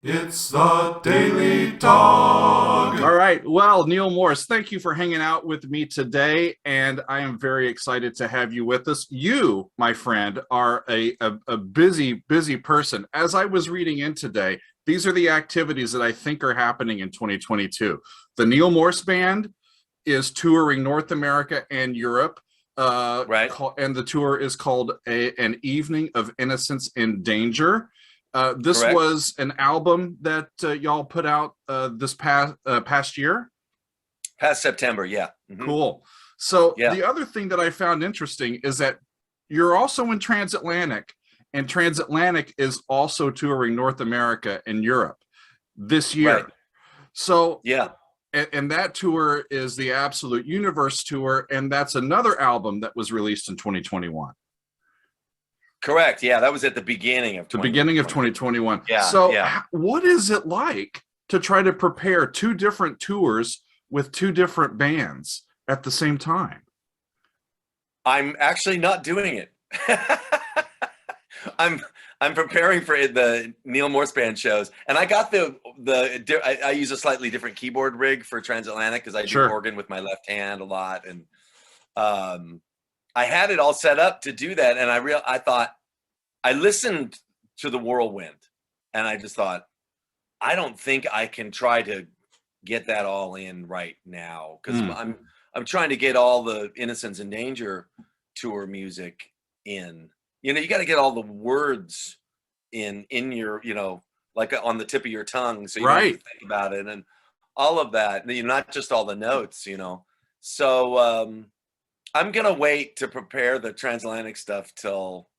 It's the Daily Dog. All right. Well, Neal Morse, thank you for hanging out with me today. And I am very excited to have you with us. You, my friend, are a busy, busy person. As I was reading in today, these are the activities that I think are happening in 2022. The Neal Morse Band is touring North America and Europe. Right. And the tour is called An Evening of Innocence in Danger. This Correct. was an album that y'all put out this past year. Past September. Yeah. Cool. So Yeah. the other thing that I found interesting is that you're also in Transatlantic, and Transatlantic is also touring North America and Europe this year. Right. So Yeah. and that tour is the Absolute Universe tour, and that's another album that was released in 2021. Correct. Yeah. That was at the beginning of The beginning of 2020. 2021. Yeah. So Yeah. what is it like to try to prepare two different tours with two different bands at the same time? I'm actually not doing it. I'm I'm preparing for the Neal Morse Band shows, and I got I use a slightly different keyboard rig for Transatlantic because I do Sure. organ with my left hand a lot, and I had it all set up to do that, and I thought I listened to the Whirlwind, and I just thought I don't think I can try to get that all in right now because Mm, I'm trying to get all the Innocence in Danger tour music in. You got to get all the words in your, like on the tip of your tongue, so you don't have to right. think about it and all of that. Not just all the notes. So I'm gonna wait to prepare the transatlantic stuff till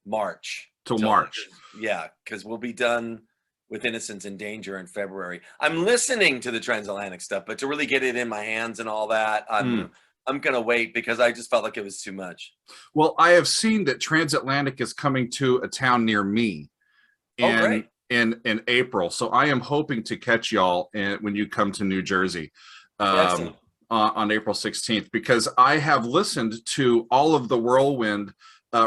March. Till Till March. Yeah, because we'll be done with Innocence in Danger in February. I'm listening to the transatlantic stuff, but to really get it in my hands and all that, Mm. I'm gonna wait because I just felt like it was too much. Well, I have seen that Transatlantic is coming to a town near me Oh, great. in April. So I am hoping to catch y'all when you come to New Jersey Excellent. on April 16th, because I have listened to all of the Whirlwind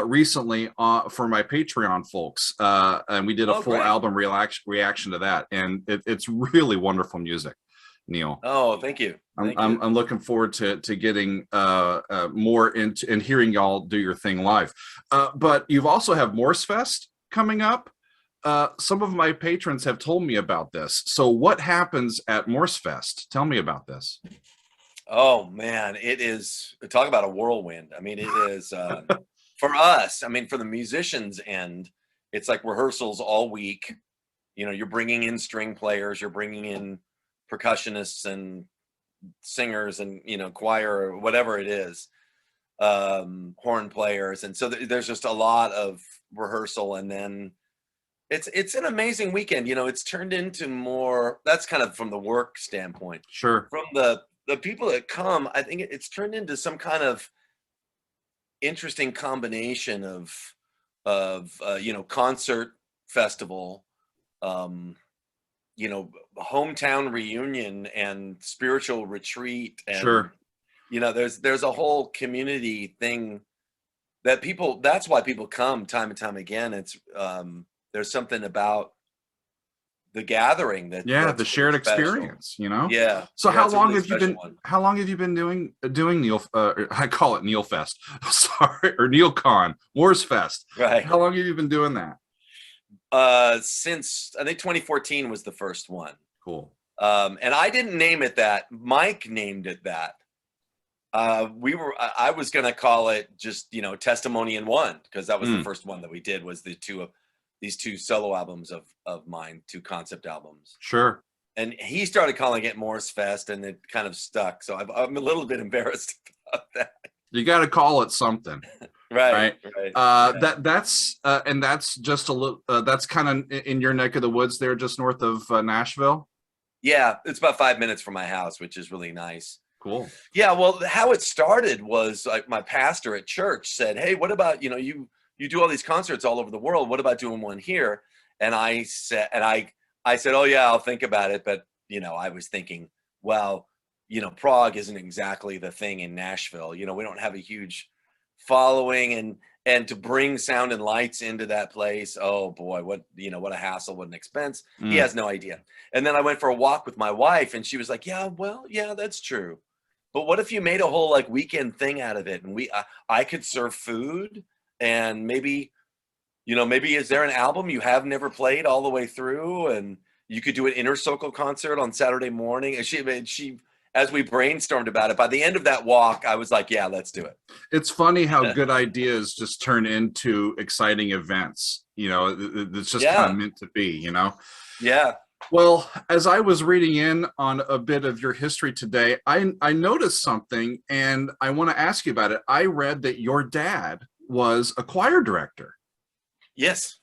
recently for my Patreon folks, and we did a Oh, full great. album reaction to that, and it's really wonderful music, Neal. Oh, thank you. I'm, Thank I'm, you. I'm looking forward to getting more into and hearing y'all do your thing live. But you've also have Morsefest coming up. Some of my patrons have told me about this. So what happens at Morsefest? Tell me about this. Oh man, it is, talk about a whirlwind. I mean, it is for us. I mean, for the musicians end, it's like rehearsals all week. You're bringing in string players, you're bringing in percussionists and singers and choir or whatever it is, horn players, and so there's just a lot of rehearsal, and then it's an amazing weekend. It's turned into more, that's kind of from the work standpoint. Sure. From the people that come, I think it's turned into some kind of interesting combination of concert festival, um hometown reunion and spiritual retreat, and Sure. there's a whole community thing that's why people come time and time again. It's there's something about the gathering Yeah, the that's really shared special. experience. Yeah, So yeah, how it's a long really have you special been one. doing Neil I call it Neil Fest. Sorry, or Neil Con, Wars Fest. Right. How long have you been doing that? Since I think 2014 was the first one. Cool. And I didn't name it that. Mike named it that. I was gonna call it just Testimony in One, because that was the Mm, first one that we did, was these two solo albums of mine, two concept albums. sure. And he started calling it Morse Fest, and it kind of stuck. So I'm a little bit embarrassed about that. You got to call it something, Right, right? right. Yeah. That's just a little. That's kind of in your neck of the woods there, just north of Nashville. Yeah, it's about 5 minutes from my house, which is really nice. Cool. Yeah, well, how it started was like my pastor at church said, "Hey, what about, you do all these concerts all over the world. What about doing one here?" And I said, "Oh yeah, I'll think about it." But, I was thinking, well, Prague isn't exactly the thing in Nashville. We don't have a huge following, and to bring sound and lights into that place, oh boy, what a hassle, what an expense. He has no idea. And then I went for a walk with my wife, and she was like, yeah, well, yeah, that's true, but what if you made a whole like weekend thing out of it, and I could serve food, and maybe is there an album you have never played all the way through, and you could do an inner circle concert on Saturday morning. And she as we brainstormed about it, by the end of that walk, I was like, yeah, let's do it. It's funny how good ideas just turn into exciting events. It's just kind of meant to be, Yeah. Well, as I was reading in on a bit of your history today, I noticed something, and I want to ask you about it. I read that your dad was a choir director. Yes.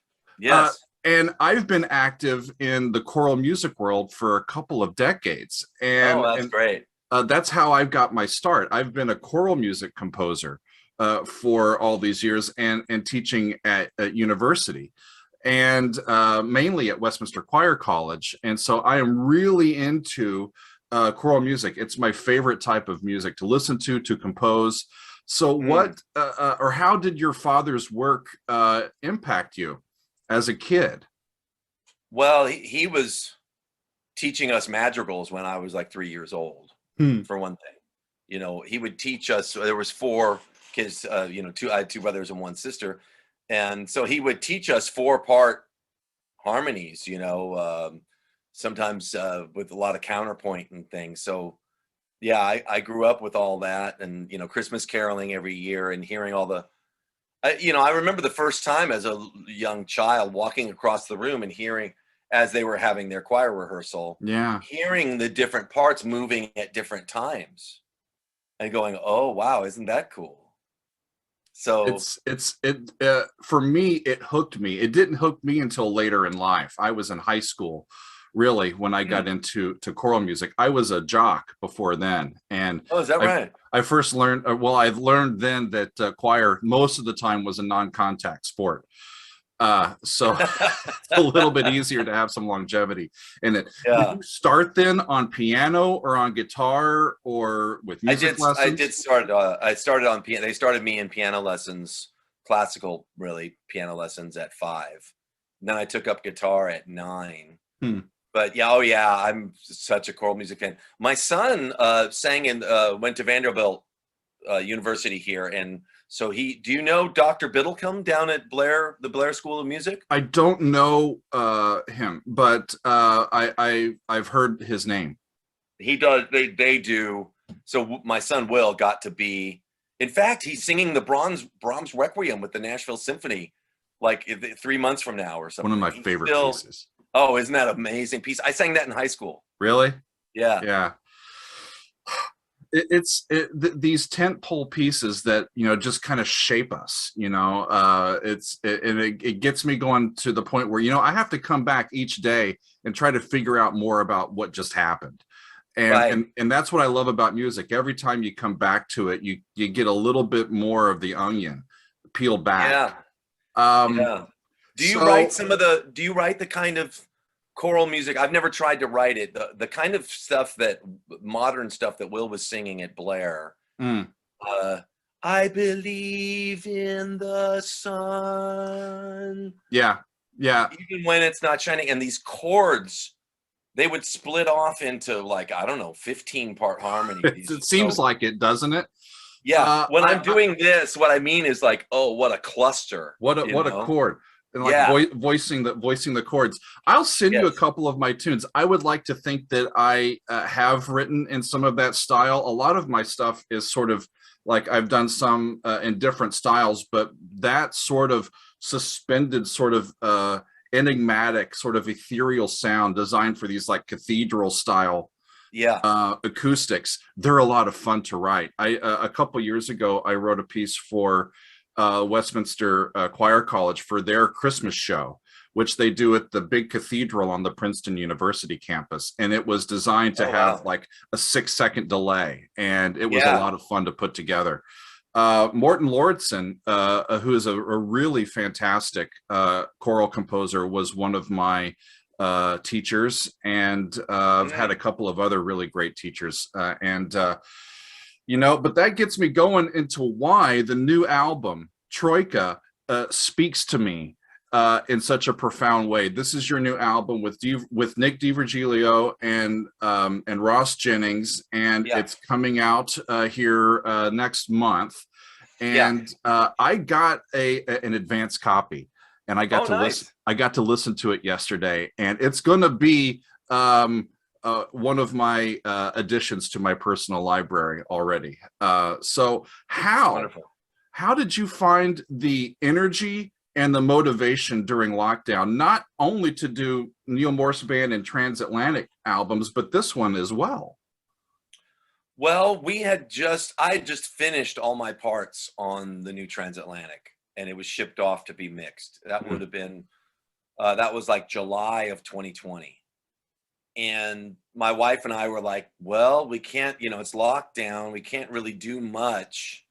And I've been active in the choral music world for a couple of decades. And that's great. That's how I've got my start. I've been a choral music composer for all these years, and teaching at university, and mainly at Westminster Choir College. And so I am really into choral music. It's my favorite type of music to listen to compose. So what or how did your father's work impact you as a kid? Well, he was teaching us madrigals when I was like 3 years old, for one thing. He would teach us. There was 4 kids, I had 2 brothers and 1 sister. And so he would teach us 4-part harmonies, sometimes with a lot of counterpoint and things. So yeah, I grew up with all that, and, Christmas caroling every year, and hearing all the, I remember the first time as a young child walking across the room and hearing, as they were having their choir rehearsal, hearing the different parts moving at different times and going, oh, wow, isn't that cool? So for me, it hooked me. It didn't hook me until later in life. I was in high school, really, when I got into choral music. I was a jock before then. And is that right? I first learned, I learned then that choir most of the time was a non-contact sport. So it's a little bit easier to have some longevity in it. Yeah. Did you start then on piano or on guitar or with music lessons? I started on piano. They started me in piano lessons, classical, really, piano lessons at 5. And then I took up guitar at 9. But yeah, I'm such a choral music fan. My son sang and went to Vanderbilt University here, and so do you know Dr. Biddlecombe down at the Blair School of Music? I don't know him, but I've heard his name. He does. They do. So my son Will got to be. In fact, he's singing the Brahms Requiem with the Nashville Symphony, like 3 months from now or something. One of my favorite pieces. Oh, isn't that an amazing piece? I sang that in high school. Really? Yeah. Yeah. These tentpole pieces that just kind of shape us. It gets me going to the point where I have to come back each day and try to figure out more about what just happened. And that's what I love about music. Every time you come back to it, you get a little bit more of the onion peeled back. Yeah. Do you write the kind of choral music? I've never tried to write it. The kind of stuff modern stuff that Will was singing at Blair. I believe in the sun. Yeah. Even when it's not shining, and these chords, they would split off into 15-part harmonies. It seems like it, doesn't it? Yeah. When I'm doing this, what I mean is oh, what a cluster. What a chord. And voicing the chords. I'll send you a couple of my tunes. I would like to think that I have written in some of that style. A lot of my stuff is sort of like I've done some in different styles, but that sort of suspended, sort of enigmatic, sort of ethereal sound designed for these like cathedral style acoustics, they're a lot of fun to write. A couple years ago, I wrote a piece for Westminster Choir College for their Christmas show, which they do at the big cathedral on the Princeton University campus. And it was designed to have like a 6-second delay. And it was a lot of fun to put together. Morton Lauritsen, who is a really fantastic choral composer, was one of my teachers. And I've had a couple of other really great teachers. But that gets me going into why the new album Troika speaks to me in such a profound way. This is your new album with Nick DiVirgilio and Ross Jennings, and Yeah. it's coming out here next month. Yeah. And I got an advanced copy, and I got Oh, to nice. listen to it yesterday, and it's going to be one of my additions to my personal library already. So Wonderful. how did you find the energy and the motivation during lockdown, not only to do Neal Morse Band and Transatlantic albums, but this one as well? Well, I had just finished all my parts on the new Transatlantic, and it was shipped off to be mixed. That would have been, that was like July of 2020. And my wife and I were like, well, we can't, it's locked down. We can't really do much.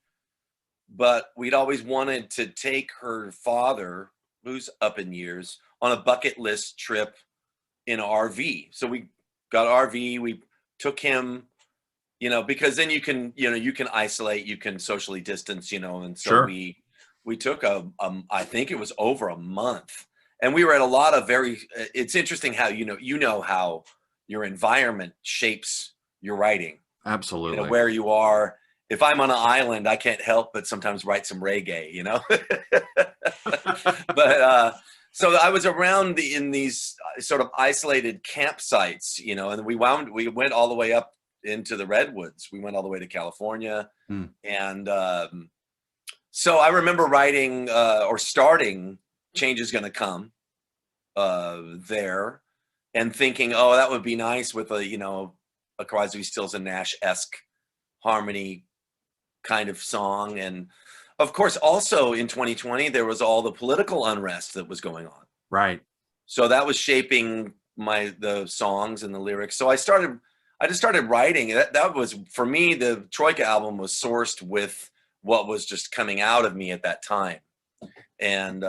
But we'd always wanted to take her father, who's up in years, on a bucket list trip in an RV. So we got an RV, we took him, because then you can isolate, you can socially distance, and so Sure. we took I think it was over a month, and we were at a lot of it's interesting how, how your environment shapes your writing. Absolutely. Where you are. If I'm on an island, I can't help but sometimes write some reggae, But so I was around in these sort of isolated campsites, and we went all the way up into the redwoods. We went all the way to California, and so I remember writing or starting "Change Is Gonna Come" there, and thinking, oh, that would be nice with a Crosby, Stills and Nash-esque harmony kind of song. And of course, also in 2020, there was all the political unrest that was going on. Right. So that was shaping the songs and the lyrics. So I just started writing. That was, for me, the Troika album was sourced with what was just coming out of me at that time. And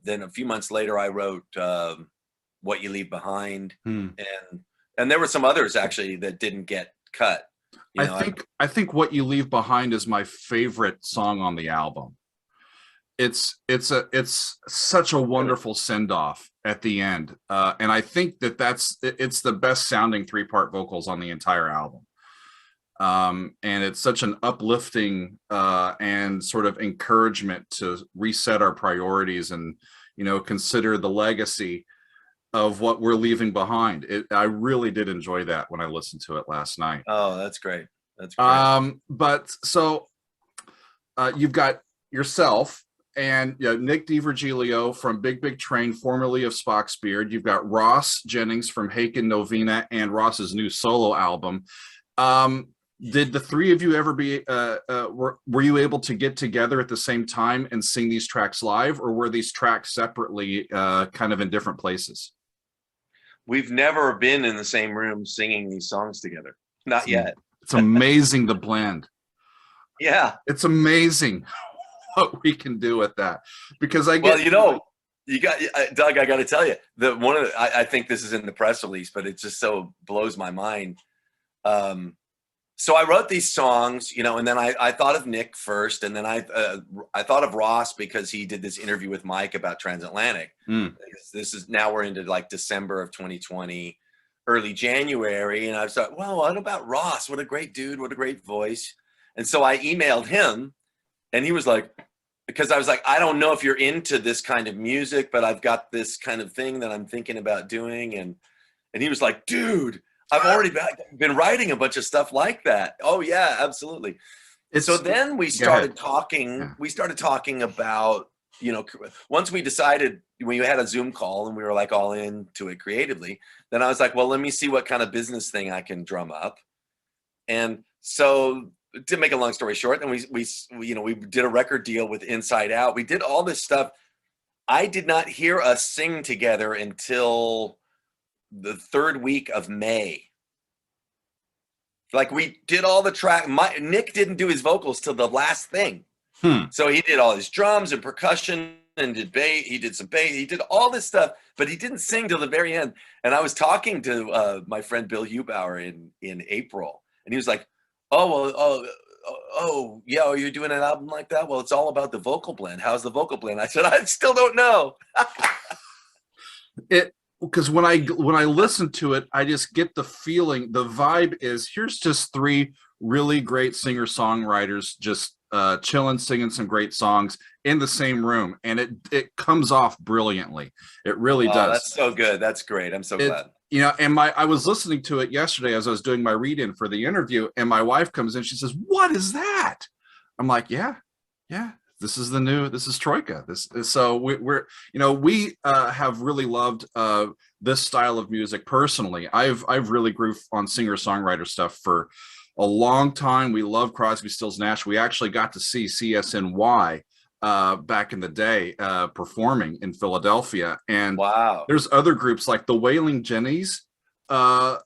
then a few months later, I wrote What You Leave Behind. And there were some others actually that didn't get cut. I think What You Leave Behind is my favorite song on the album. It's such a wonderful send-off at the end, and I think it's the best sounding 3-part vocals on the entire album. And it's such an uplifting and sort of encouragement to reset our priorities and consider the legacy of what we're leaving behind. I really did enjoy that when I listened to it last night. Oh, that's great. That's great. But so you've got yourself and Nick DiVirgilio from Big Big Train, formerly of Spock's Beard. You've got Ross Jennings from Haken Novena and Ross's new solo album. Did the three of you ever were you able to get together at the same time and sing these tracks live, or were these tracks separately kind of in different places? We've never been in the same room singing these songs together. Not yet. It's amazing the blend. Yeah. It's amazing what we can do with that. Because you got Doug, I got to tell you, I think this is in the press release, but it just so blows my mind. So I wrote these songs, and then I thought of Nick first, and then I thought of Ross because he did this interview with Mike about Transatlantic. Now we're into like December of 2020, early January, and I thought, well, what about Ross? What a great dude! What a great voice! And so I emailed him, and he was like, because I was like, I don't know if you're into this kind of music, but I've got this kind of thing that I'm thinking about doing, and he was like, dude, I've already been writing a bunch of stuff like that. Oh yeah, absolutely. So then we started talking. Yeah. We started talking about, once we decided, when you had a Zoom call and we were like all into it creatively, then I was like, well, let me see what kind of business thing I can drum up. And so, to make a long story short, then we did a record deal with Inside Out. We did all this stuff. I did not hear us sing together until the third week of May. Like, we did all the track. Nick didn't do his vocals till the last thing. So he did all his drums and percussion and did bass. He did some bass. He did all this stuff, but he didn't sing till the very end. And I was talking to my friend Bill Hubauer in April, and he was like, oh yeah, oh, you're doing an album like that? Well, it's all about the vocal blend. How's the vocal blend? I said, I still don't know. Because when I listen to it, I just get the feeling, the vibe is, here's just three really great singer songwriters just chilling, singing some great songs in the same room, and it comes off brilliantly. It really does. That's so good. That's great. I'm so glad. You know, and I was listening to it yesterday as I was doing my read-in for the interview, and my wife comes in, she says, "What is that?" I'm like, yeah. This is Troika. So we're you know, we have really loved this style of music personally. I've really grew on singer-songwriter stuff for a long time. We love Crosby, Stills, Nash. We actually got to see CSNY back in the day performing in Philadelphia, and wow, there's other groups like the Wailing Jennies are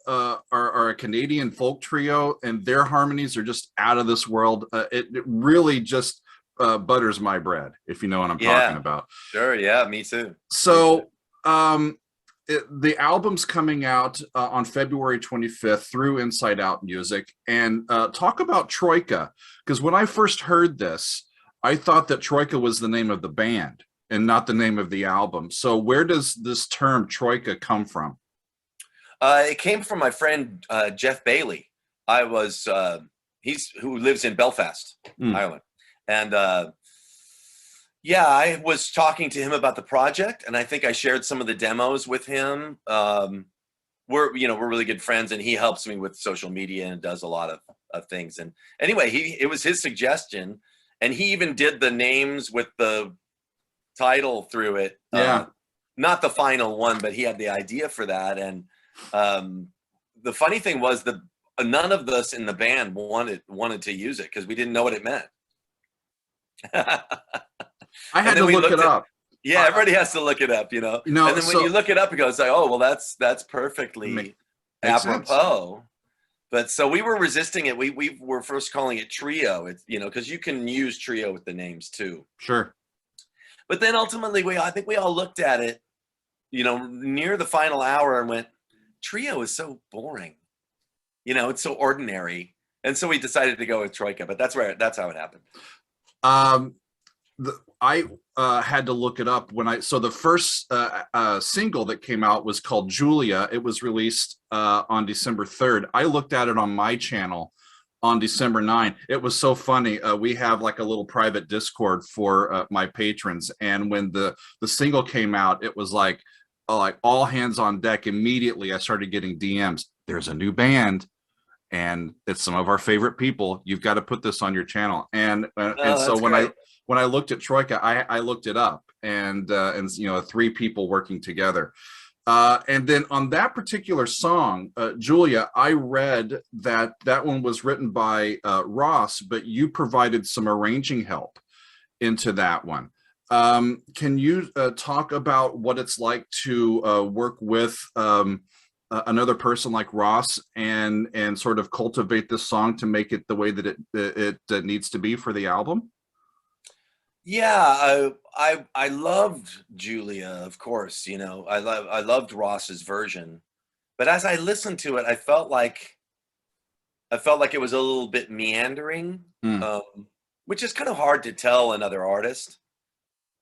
a Canadian folk trio, and their harmonies are just out of this world. It really just butters my bread, if you know what I'm talking about. Sure, yeah, me too. So the album's coming out on February 25th through Inside Out Music. And talk about Troika, because when I first heard this, I thought that Troika was the name of the band and not the name of the album. So where does this term Troika come from? It came from my friend Jeff Bailey. He's who lives in Belfast, Ireland. And yeah, I was talking to him about the project, and I think I shared some of the demos with him. We're really good friends, and he helps me with social media and does a lot of things. And anyway, it was his suggestion, and he even did the names with the title through it. Yeah. Not the final one, but he had the idea for that. And the funny thing was that none of us in the band wanted to use it because we didn't know what it meant. I had to look it up. Yeah, everybody has to look it up, you know. And then when you look it up, it goes like, oh, well, that's perfectly apropos. Sense. But so we were resisting it. We were first calling it Trio. It's, you know, because you can use Trio with the names too. Sure. But then ultimately, I think we all looked at it, you know, near the final hour and went, Trio is so boring. You know, it's so ordinary. And so we decided to go with Troika. But that's how it happened. I had to look it up so the first single that came out was called Julia. It was released on December 3rd. I looked at it on my channel on December 9th. It was so funny. We have like a little private Discord for my patrons, and when the single came out, it was like all hands on deck. Immediately I started getting DMs. There's a new band, and it's some of our favorite people. You've got to put this on your channel. And so when I looked at Troika, I looked it up, and you know, three people working together. And then on that particular song, Julia, I read that one was written by Ross, but you provided some arranging help into that one. Can you talk about what it's like to work with another person like Ross and sort of cultivate this song to make it the way that it needs to be for the album? Yeah, I loved Julia, of course. You know, I loved Ross's version, but as I listened to it, I felt like it was a little bit meandering, which is kind of hard to tell another artist.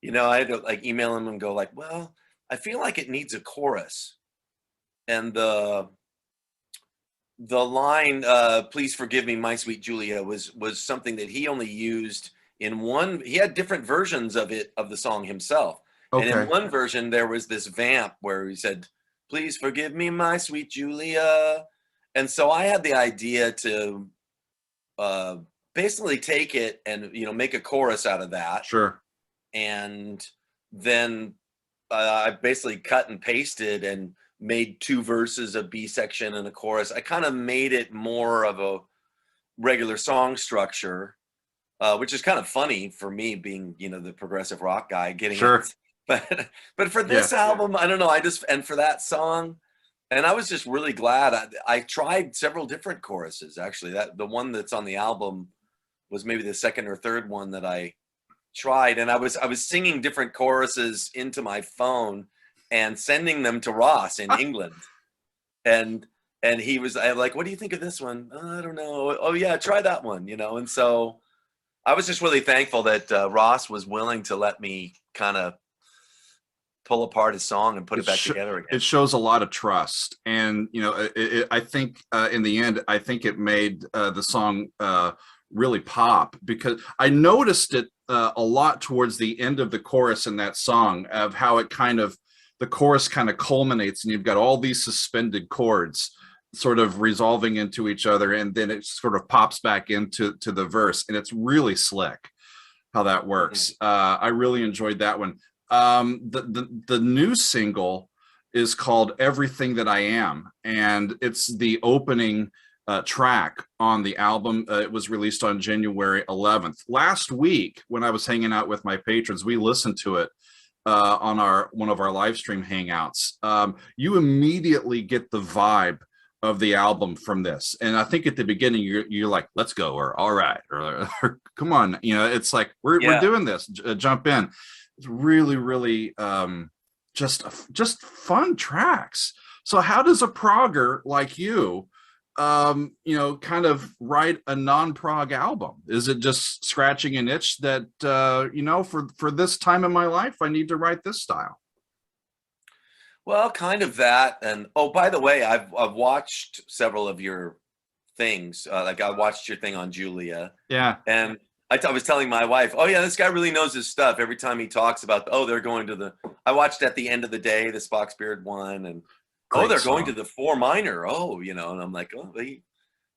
You know, I had to like email him and go like, well, I feel like it needs a chorus, and the line "Please forgive me, my sweet Julia" was something that he only used in one. He had different versions of the song himself. Okay. And in one version there was this vamp where he said, "Please forgive me, my sweet Julia." And so I had the idea to basically take it and, you know, make a chorus out of that. Sure. And then I basically cut and pasted and made two verses, a B section and a chorus. I kind of made it more of a regular song structure, which is kind of funny for me being, you know, the progressive rock guy getting sure. It. But for this album, I don't know. And for that song, and I was just really glad. I tried several different choruses, actually. The one that's on the album was maybe the second or third one that I tried, and I was singing different choruses into my phone and sending them to Ross in England. And and he was like, what do you think of this one? I don't know. Oh yeah, try that one, you know. And so I was just really thankful that Ross was willing to let me kind of pull apart his song and put it back together again. It shows a lot of trust, and you know, I think in the end, I think it made the song really pop, because I noticed it a lot towards the end of the chorus in that song, of how it kind of, the chorus kind of culminates, and you've got all these suspended chords sort of resolving into each other, and then it sort of pops back into the verse, and it's really slick how that works. I really enjoyed that one. The new single is called Everything That I Am, and it's the opening track on the album. It was released on January 11th. Last week, when I was hanging out with my patrons, we listened to it on one of our live stream hangouts. You immediately get the vibe of the album from this, and I think at the beginning you're like, let's go, or all right, or come on, you know, it's like we're doing this, jump in. It's really just fun tracks. So how does a progger like you you know, kind of write a non-prog album? Is it just scratching an itch that you know, for this time in my life I need to write this style? Well, kind of that. And oh, by the way, I've watched several of your things. Like I watched your thing on Julia. Yeah. And I was telling my wife, oh yeah, this guy really knows his stuff. Every time he talks about, oh, they're going to the, I watched At the End of the Day, the Spock's Beard one, and Great oh, they're song. going to the Four Minor. Oh, you know, and I'm like, oh,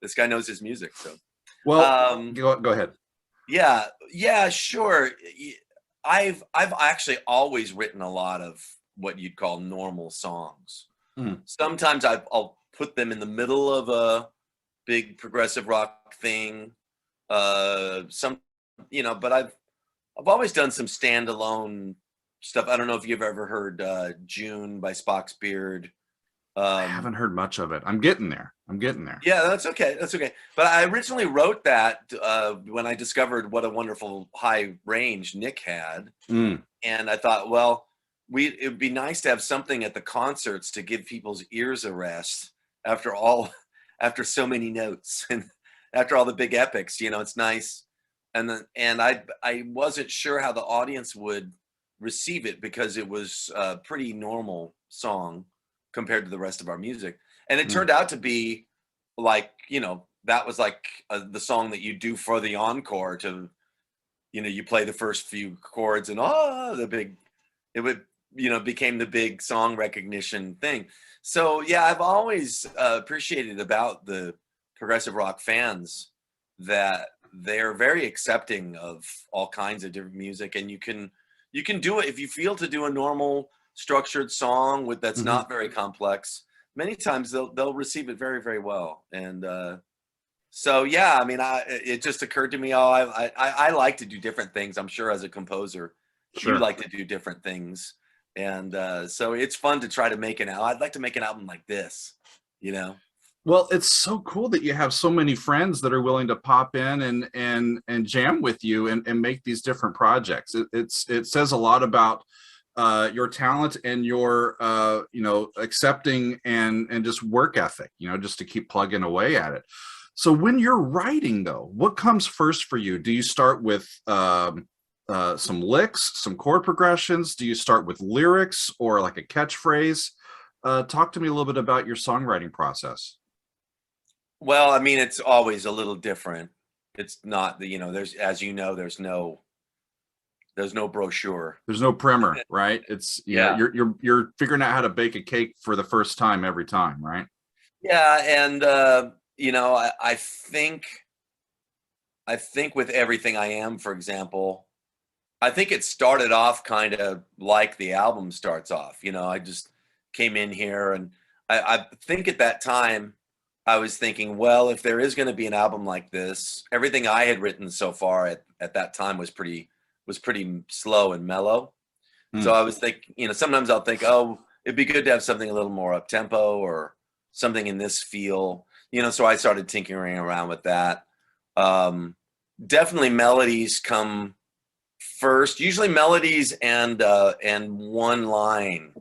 this guy knows his music. So, well, go ahead. Yeah, sure. I've actually always written a lot of what you'd call normal songs. Sometimes I'll put them in the middle of a big progressive rock thing. Some, you know, but I've always done some standalone stuff. I don't know if you've ever heard June by Spock's Beard. I haven't heard much of it. I'm getting there. Yeah, that's okay. That's okay. But I originally wrote that when I discovered what a wonderful high range Nick had. And I thought, well, it would be nice to have something at the concerts to give people's ears a rest after so many notes and after all the big epics. You know, it's nice. And I wasn't sure how the audience would receive it, because it was a pretty normal song compared to the rest of our music. And it turned out to be like, you know, that was like the song that you do for the encore, to, you know, you play the first few chords and it would, you know, became the big song recognition thing. So yeah, I've always appreciated about the progressive rock fans that they're very accepting of all kinds of different music, and you can do it if you feel to do a normal structured song that's not very complex. Many times they'll receive it very, very well. And so yeah, I mean, it just occurred to me, I like to do different things. I'm sure as a composer, you like to do different things, and so it's fun to try to make I'd like to make an album like this, you know. Well, it's so cool that you have so many friends that are willing to pop in and jam with you and make these different projects. It says a lot about your talent and your you know, accepting and just work ethic, you know, just to keep plugging away at it. So when you're writing, though, what comes first for you? Do you start with some licks, some chord progressions? Do you start with lyrics or like a catchphrase? Talk to me a little bit about your songwriting process. Well, I mean, it's always a little different. It's not you know, as you know, there's no brochure. There's no primer, right? It's you're figuring out how to bake a cake for the first time every time, right? Yeah, and you know, I think with Everything I Am, for example, I think it started off kind of like the album starts off. You know, I just came in here, and I think at that time I was thinking, well, if there is going to be an album like this, everything I had written so far at that time was pretty slow and mellow. So I was thinking, you know, sometimes I'll think, oh, it'd be good to have something a little more up tempo or something in this feel, you know. So I started tinkering around with that. Definitely melodies come first, usually melodies and one line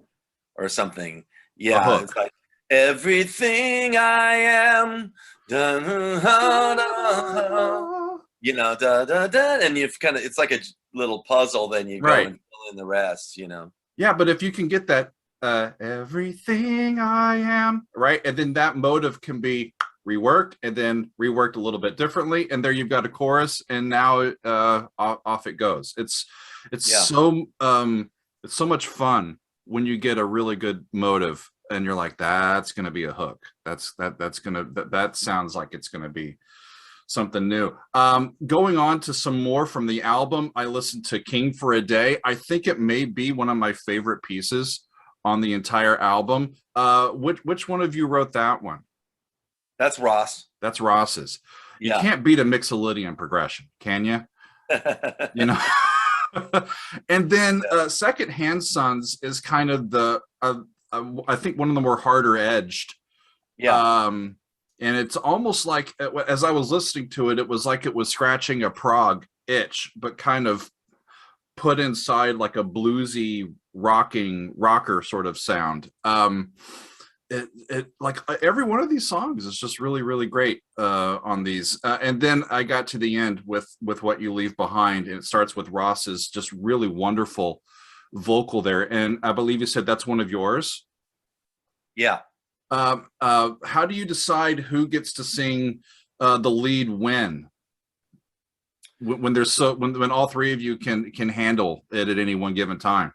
or something. Yeah, it's like, everything I am, da, da, da, da, you know, da, da, da, and you've kind of, it's like a little puzzle, then you go Right. and fill in the rest, you know. Yeah, but if you can get that everything I am, right? And then that motive can be reworked and then reworked a little bit differently. And there you've got a chorus, and now off it goes. Yeah. It's so much fun when you get a really good motive and you're like, that's gonna be a hook. That sounds like it's gonna be something new. Going on to some more from the album, I listened to King for a Day. I think it may be one of my favorite pieces on the entire album. Which one of you wrote that one? That's Ross. That's Ross's. You Yeah. can't beat a Mixolydian progression, can you? You know. And then Secondhand Sons is kind of the I think one of the more harder edged. Yeah. And it's almost like, as I was listening to it, it was like it was scratching a prog itch, but kind of put inside like a bluesy rocker sort of sound. It like every one of these songs is just really, really great on these. And then I got to the end with What You Leave Behind, and it starts with Ross's just really wonderful vocal there. And I believe you said that's one of yours. Yeah. How do you decide who gets to sing the lead when there's when all three of you can handle it at any one given time?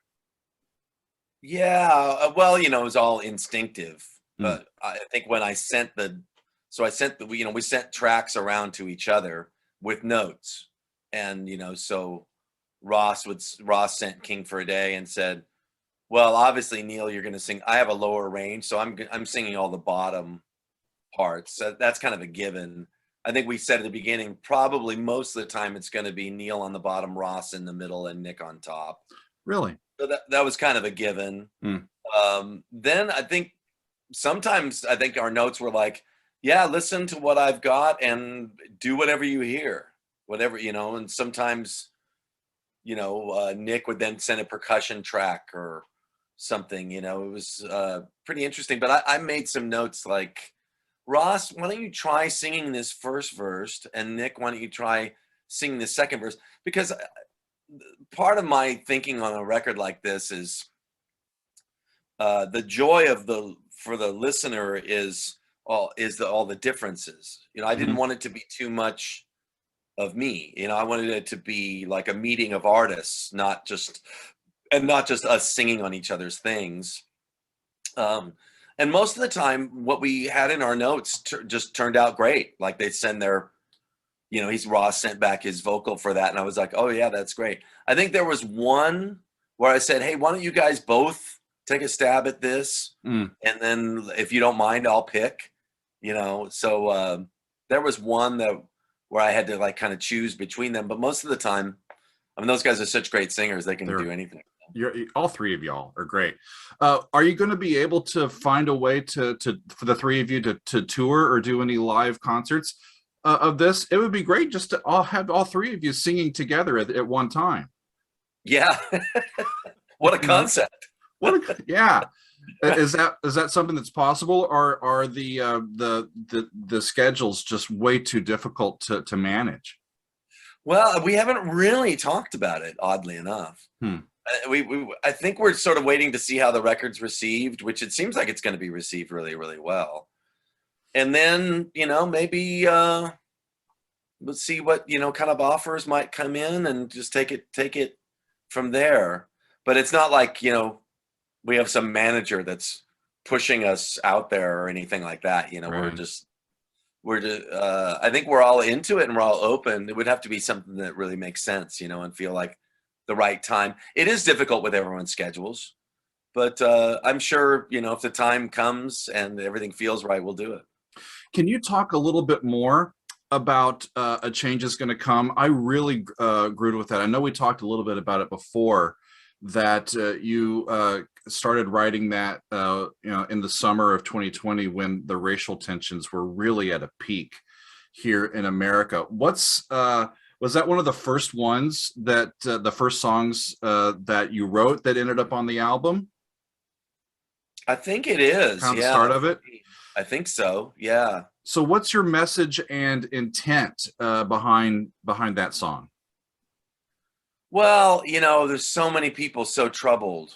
Yeah. Well, you know, it was all instinctive. But I think when I sent we sent tracks around to each other with notes, and you know, so Ross sent King for a Day and said, well, obviously, Neal, you're going to sing. I have a lower range, so I'm singing all the bottom parts. So that's kind of a given. I think we said at the beginning, probably most of the time it's going to be Neal on the bottom, Ross in the middle, and Nick on top. Really? So that was kind of a given. Then I think sometimes our notes were like, yeah, listen to what I've got and do whatever you hear, whatever, you know. And sometimes, you know, Nick would then send a percussion track or something, you know. It was pretty interesting. But I made some notes like, Ross, why don't you try singing this first verse, and Nick, why don't you try singing the second verse? Because part of my thinking on a record like this is the joy of for the listener is all the differences. You know, I didn't want it to be too much of me. You know, I wanted it to be like a meeting of artists, not just us singing on each other's things. And most of the time, what we had in our notes just turned out great. Like they send their, you know, Ross sent back his vocal for that, and I was like, oh yeah, that's great. I think there was one where I said, hey, why don't you guys both take a stab at this, and then if you don't mind, I'll pick. You know, so there was one where I had to like kind of choose between them, but most of the time, I mean, those guys are such great singers; they can do anything. All three of y'all are great. Are you going to be able to find a way for the three of you to tour or do any live concerts of this? It would be great just to have all three of you singing together at one time. Yeah. What a concept. Yeah. Is that something that's possible, or are the schedules just way too difficult to manage? Well, we haven't really talked about it, oddly enough. I think we're sort of waiting to see how the record's received, which it seems like it's going to be received really, really well. And then, you know, maybe we'll see what, you know, kind of offers might come in and just take it from there. But it's not like, you know, we have some manager that's pushing us out there or anything like that. You know, Right. we're just I think we're all into it and we're all open. It would have to be something that really makes sense, you know, and feel like the right time. It is difficult with everyone's schedules, but I'm sure, you know, if the time comes and everything feels right, we'll do it. Can you talk a little bit more about A Change Is Going to Come? I really agreed with that. I know we talked a little bit about it before, that you started writing that you know, in the summer of 2020 when the racial tensions were really at a peak here in America. Was that one of the first ones that the first songs that you wrote that ended up on the album? I think it is. Kind of the Yeah. start of it. I think so. Yeah. So what's your message and intent behind that song? Well, there's so many people so troubled.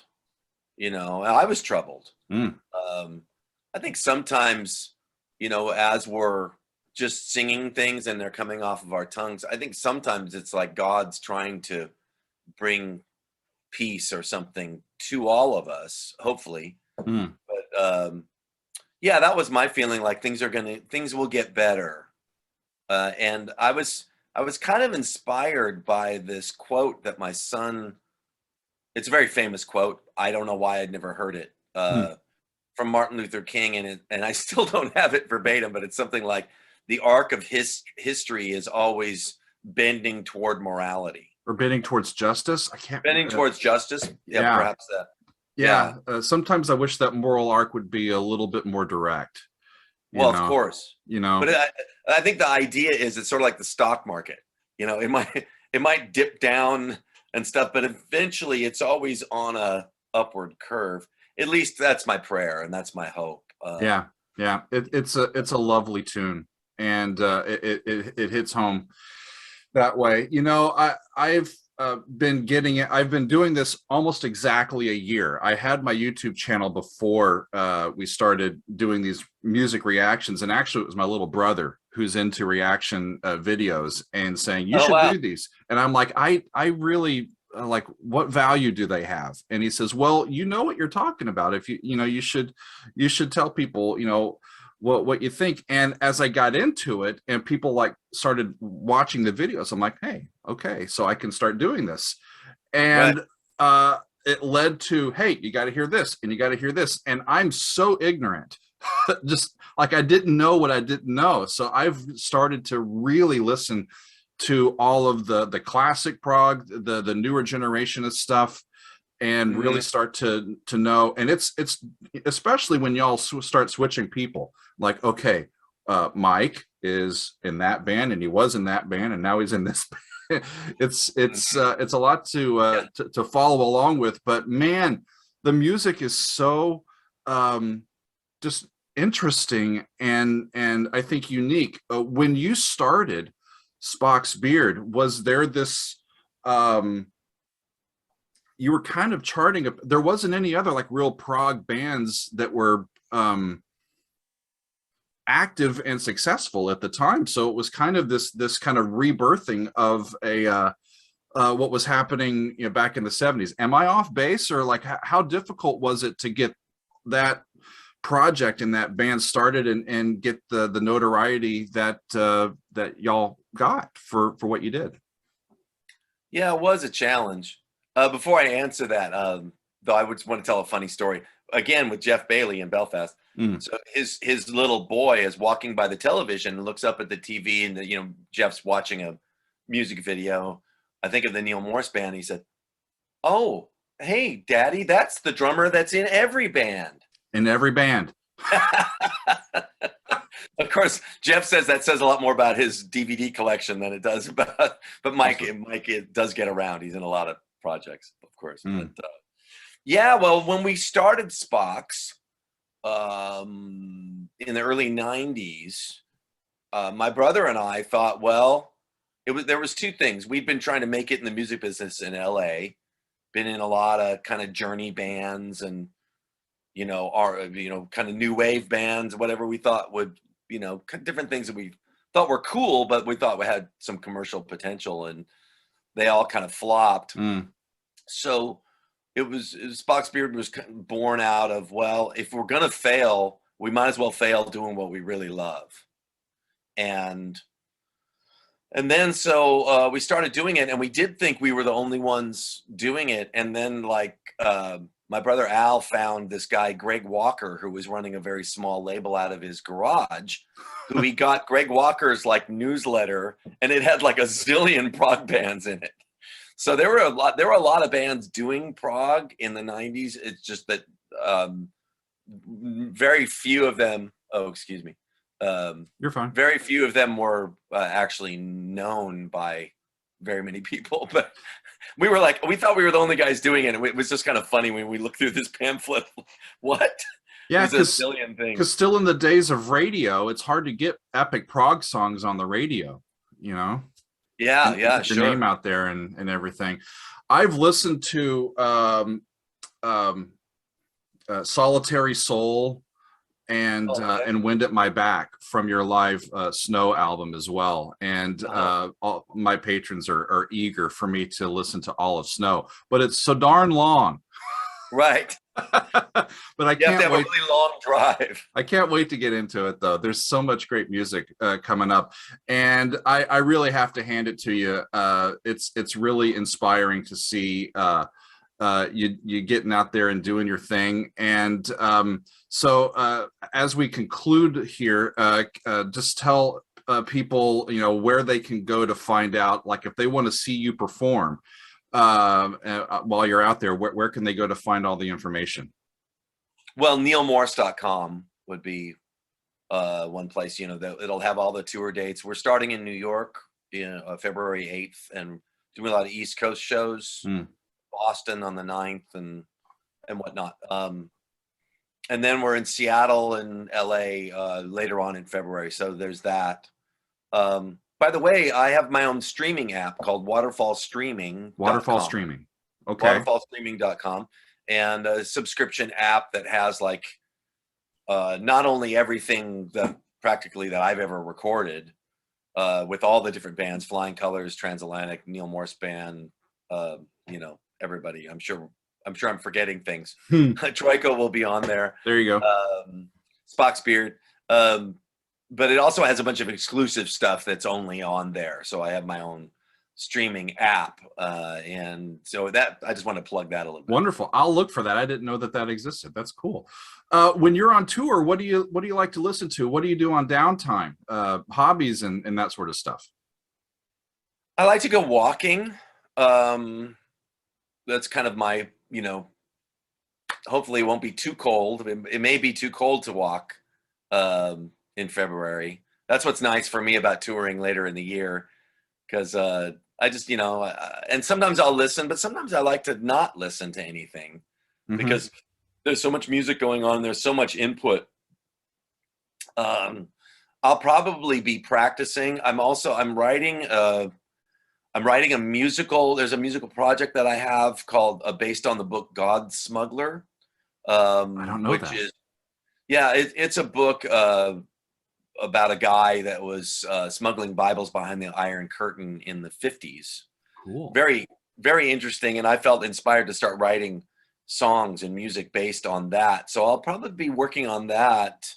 I was troubled. Mm. I think sometimes, as we're just singing things and they're coming off of our tongues, I think sometimes it's like God's trying to bring peace or something to all of us, hopefully. Mm. But yeah, that was my feeling. Like things will get better. And I was kind of inspired by this quote that my son. It's a very famous quote. I don't know why I'd never heard it. Mm. From Martin Luther King, and I still don't have it verbatim, but it's something like the arc of history is always bending toward morality Or bending towards justice. I can't. bending towards justice. Yeah. Perhaps that. Yeah. Sometimes I wish that moral arc would be a little bit more direct. Well, of course. But I think the idea is it's sort of like the stock market. It might dip down and stuff, but eventually it's always on a upward curve. At least that's my prayer and that's my hope. Yeah. It's a lovely tune, and it hits home that way. I've been getting it. I've been doing this almost exactly a year. I had my YouTube channel before we started doing these music reactions, and actually it was my little brother who's into reaction videos and saying you should do these. And I'm like, I really like, what value do they have? And he says, well, you know what you're talking about. If you should tell people what you think. And as I got into it and people like started watching the videos, I'm like, hey, okay, so I can start doing this. And it led to, hey, you got to hear this and you got to hear this. And I'm so ignorant, just like I didn't know what I didn't know. So I've started to really listen to all of the classic prog, the newer generation of stuff, and really start to know. And it's especially when y'all start switching people, like, okay, Mike is in that band and he was in that band and now he's in this band. It's a lot to follow along with, but man, the music is so just interesting and I think unique. When you started Spock's Beard, was there this you were kind of charting there wasn't any other like real prog bands that were active and successful at the time, so it was kind of this kind of rebirthing of a what was happening back in the 70s. Am I off base, or like how difficult was it to get that project and that band started and get the notoriety that y'all got for what you did? Yeah, it was a challenge. Before I answer that, though, I would want to tell a funny story again with Jeff Bailey in Belfast. So his little boy is walking by the television and looks up at the TV, and Jeff's watching a music video, I think of the Neal Morse Band. He said, "Oh, hey, Daddy, that's the drummer that's in every band." In every band. Of course, Jeff says that says a lot more about his DVD collection than it does about. But Mike, it does get around. He's in a lot of projects, of course. But yeah, well, when we started Spock's in the early '90s, my brother and I thought, well, there was two things. We'd been trying to make it in the music business in LA, been in a lot of kind of journey bands and kind of new wave bands, whatever we thought would, different things that we thought were cool, but we thought we had some commercial potential, and they all kind of flopped. So Spock's Beard was born out of, well, if we're going to fail, we might as well fail doing what we really love. And then so we started doing it, and we did think we were the only ones doing it. And then my brother Al found this guy, Greg Walker, who was running a very small label out of his garage, who he got Greg Walker's newsletter, and it had like a zillion prog bands in it. So there were a lot of bands doing prog in the 90s. It's just that very few of them, excuse me. You're fine. Very few of them were actually known by very many people, but we were like, we thought we were the only guys doing it. And it was just kind of funny when we looked through this pamphlet. What? Yeah, There's a billion things. Because still in the days of radio, it's hard to get epic prog songs on the radio, you know? Yeah, And yeah, get your sure. name out there and everything. I've listened to Solitary Soul and Wind at My Back from your live Snow album as well. And all my patrons are eager for me to listen to all of Snow, but it's so darn long. Right. But I You have can't to have wait. a really long drive. I can't wait to get into it, though. There's so much great music coming up, and I really have to hand it to you. It's really inspiring to see you getting out there and doing your thing. And so as we conclude here, just tell people, you know, where they can go to find out, like if they want to see you perform while you're out there, where can they go to find all the information? Well, nealmorse.com would be one place, you know, that it'll have all the tour dates. We're starting in New York in February 8th and doing a lot of East Coast shows, Boston on the 9th and whatnot. And then we're in Seattle and LA later on in February. So there's that. By the way, I have my own streaming app called Waterfall Streaming. Waterfall Streaming. Okay. Waterfallstreaming.com. And a subscription app that has like not only everything practically that I've ever recorded with all the different bands, Flying Colors, Transatlantic, Neal Morse Band, you know, everybody. I'm sure I'm forgetting things. Troika will be on there. There you go. Spock's Beard. But it also has a bunch of exclusive stuff that's only on there. So I have my own streaming app, and so that I just want to plug that a little bit. Wonderful. I'll look for that. I didn't know that existed. That's cool. When you're on tour, what do you like to listen to? What do you do on downtime? Hobbies and that sort of stuff. I like to go walking. That's kind of my, you know, hopefully it won't be too cold. It may be too cold to walk in February. That's what's nice for me about touring later in the year, because I just, you know, and sometimes I'll listen, but sometimes I like to not listen to anything because there's so much music going on. There's so much input. I'll probably be practicing. I'm writing a musical. There's a musical project that I have called based on the book God Smuggler. I don't know that. It's a book about a guy that was smuggling Bibles behind the Iron Curtain in the 50s. Cool. Very, very interesting. And I felt inspired to start writing songs and music based on that. So I'll probably be working on that.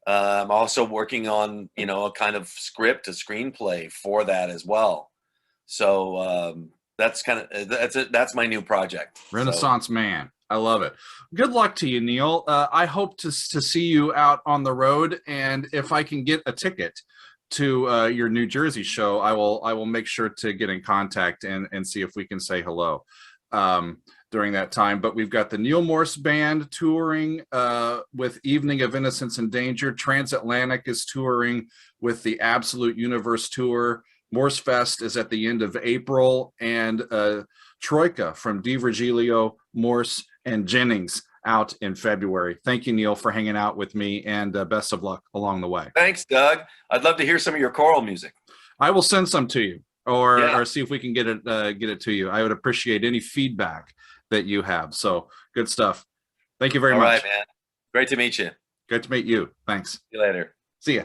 I'm also working on, you know, a kind of script, a screenplay for that as well. So that's my new project. Renaissance man. I love it. Good luck to you, Neal. I hope to see you out on the road, and if I can get a ticket to your New Jersey show, I will make sure to get in contact and see if we can say hello during that time. But we've got the Neal Morse Band touring with Evening of Innocence and Danger. Transatlantic is touring with the Absolute Universe Tour. Morsefest is at the end of April, and Troika from DiVirgilio, Morse, and Jennings out in February. Thank you, Neal, for hanging out with me, and best of luck along the way. Thanks, Doug. I'd love to hear some of your choral music. I will send some to you, or see if we can get it to you. I would appreciate any feedback that you have. So good stuff. Thank you very much. All right, man. Great to meet you. Good to meet you. Thanks. See you later. See ya.